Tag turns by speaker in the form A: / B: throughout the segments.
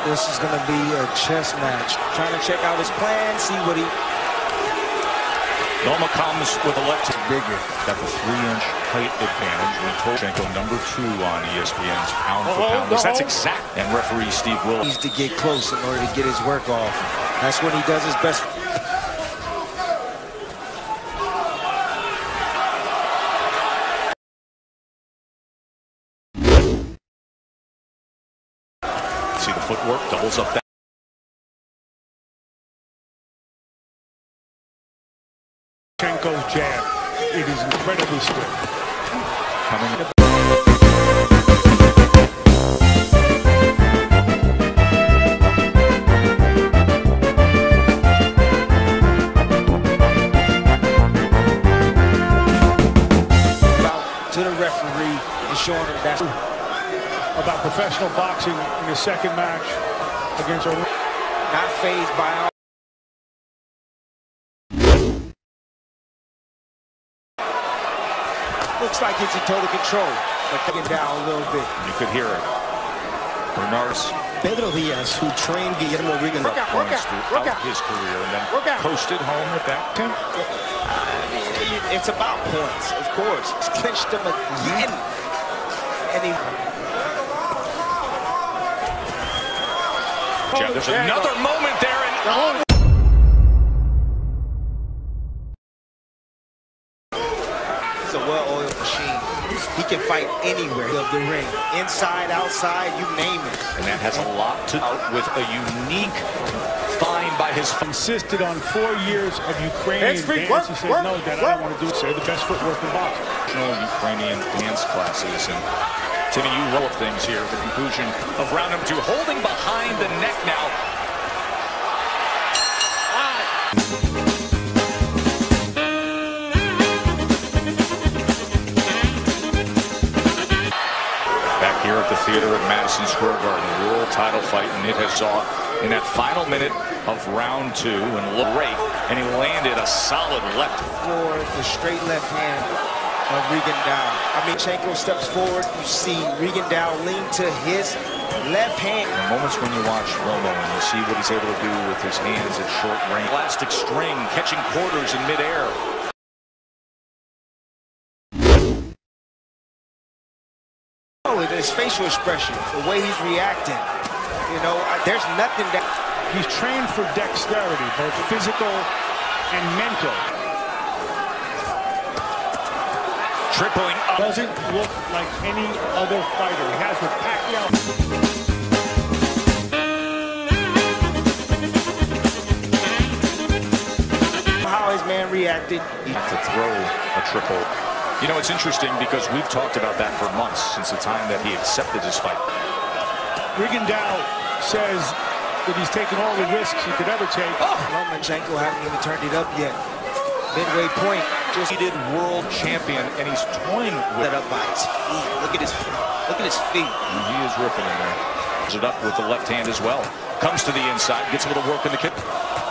A: This is going to be a chess match. Trying to check out his plan, see what he...
B: Loma comes with a left.
A: Bigger.
B: Got the 3-inch height advantage. When Lomachenko #2 on ESPN's pound for pound list. That's exact. And referee Steve Willis
A: needs to get close in order to get his work off. That's when he does his best.
B: See the footwork, doubles up that.
C: Lomachenko's jab. It is incredibly swift.
B: Coming up.
A: To the referee and showing him that's
C: about professional boxing in the second match against our...
A: Not fazed by our... Looks like it's in total control, but taking down a little bit.
B: You could hear it. Bernard's
A: Pedro Diaz, who trained Guillermo throughout
B: his career, and then coasted home with that.
A: It's about points, of course. He's clinched them again. And he...
B: There's another moment there, and
A: it's a well-oiled machine. He can fight anywhere of the ring, inside, outside, you name it.
B: And that has a lot to do with a unique find by his...
C: Insisted on 4 years of Ukrainian dance. He said, no, Dad, I don't want to do it. Say the best footwork in boxing.
B: Ukrainian dance classes. And Timmy, you roll up things here at the conclusion of round #2. Holding behind the neck now. Back here at the theater at Madison Square Garden, world title fight, and it has saw in that final minute of round 2 and rate, and he landed a solid left
A: for the straight left hand of rigondeaux. Lomachenko steps forward, you see rigondeaux lean to his left hand.
B: The moments when you watch Loma and you see what he's able to do with his hands at short range. Elastic string, catching quarters in midair.
A: His facial expression, the way he's reacting, you know, there's nothing that...
C: He's trained for dexterity, both physical and mental.
B: Tripling up.
C: Doesn't look like any other fighter. He has with Pacquiao.
A: How his man reacted.
B: He had to throw a triple. You know, it's interesting because we've talked about that for months since the time that he accepted his fight.
C: Rigondeaux says that he's taken all the risks he could ever take.
A: Lomachenko hasn't even turned it up yet. Midway point.
B: Just he did world champion, and he's toying with
A: it up by his feet. Look at his feet.
B: And he is ripping in there. Does it up with the left hand as well. Comes to the inside, gets a little work in the kick.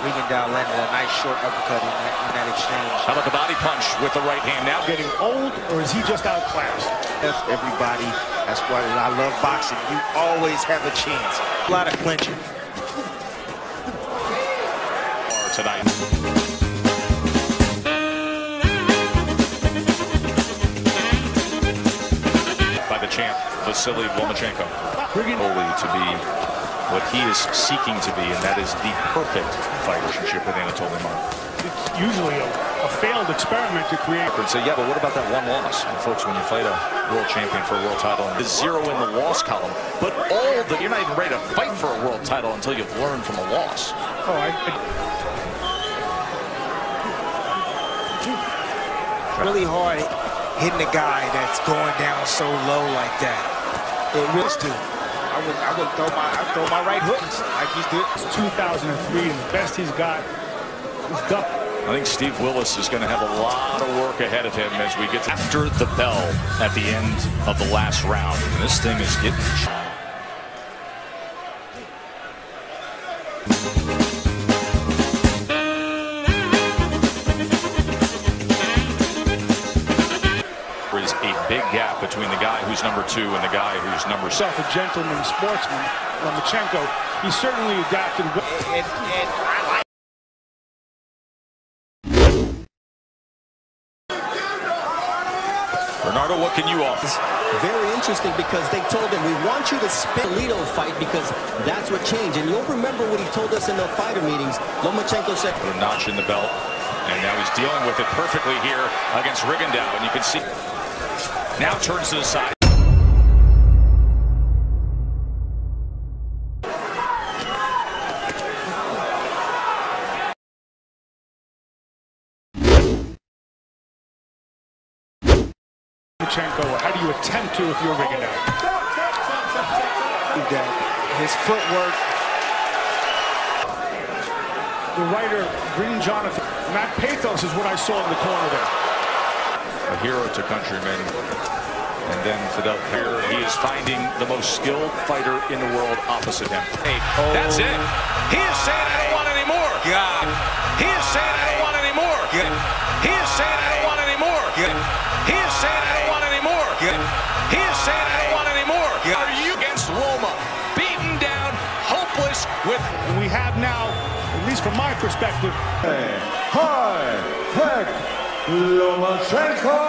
A: Rigondeaux landed a nice short uppercut in that exchange.
B: How about the body punch with the right hand now?
C: Getting old, or is he just outclassed?
A: Everybody, that's why I love boxing. You always have a chance. A lot of clinching.
B: Tonight. By the champ, Vasyl Lomachenko. Holy to be what he is seeking to be, and that is the perfect fight relationship with Anatoly Martin.
C: It's usually a failed experiment to create.
B: And say, yeah, but what about that one loss? And folks, when you fight a world champion for a world title, there's 0 in the loss column, but you're not even ready to fight for a world title until you've learned from a loss.
C: Oh,
A: really hard hitting a guy that's going down so low like that. It really too. I would throw my right hook like he's did.
C: It's 2003, and the best he's got is duck.
B: I think Steve Willis is going to have a lot of work ahead of him as we get to after the bell at the end of the last round. And this thing is getting there is a big gap between the guy who's #2 and the guy who's #7.
C: A gentleman sportsman, Lomachenko He certainly adapted well.
A: And I like.
B: Bernardo, what can you offer?
D: Very interesting because they told him, we want you to spin Lito fight because that's what changed. And you'll remember what he told us in the fighter meetings. Lomachenko said,
B: Put a notch in the belt, and now he's dealing with it perfectly here against Rigondeaux, and you can see now turns to the side.
C: How do you attempt to if you're Rigondeaux?
A: His footwork.
C: The writer, Green Jonathan, Matt Pathos is what I saw in the corner there.
B: A hero to countrymen. And then Fidel here, he is finding the most skilled fighter in the world opposite him.
A: Oh.
B: That's it. He is saying, I don't want any more.
A: God.
B: He is saying, I don't want any more. He is saying, I don't want any more. He is saying, I don't want any more. He is saying, I don't want any more. Are you against Loma? Beaten down, hopeless with...
C: And we have now, at least from my perspective,
E: Lomachenko.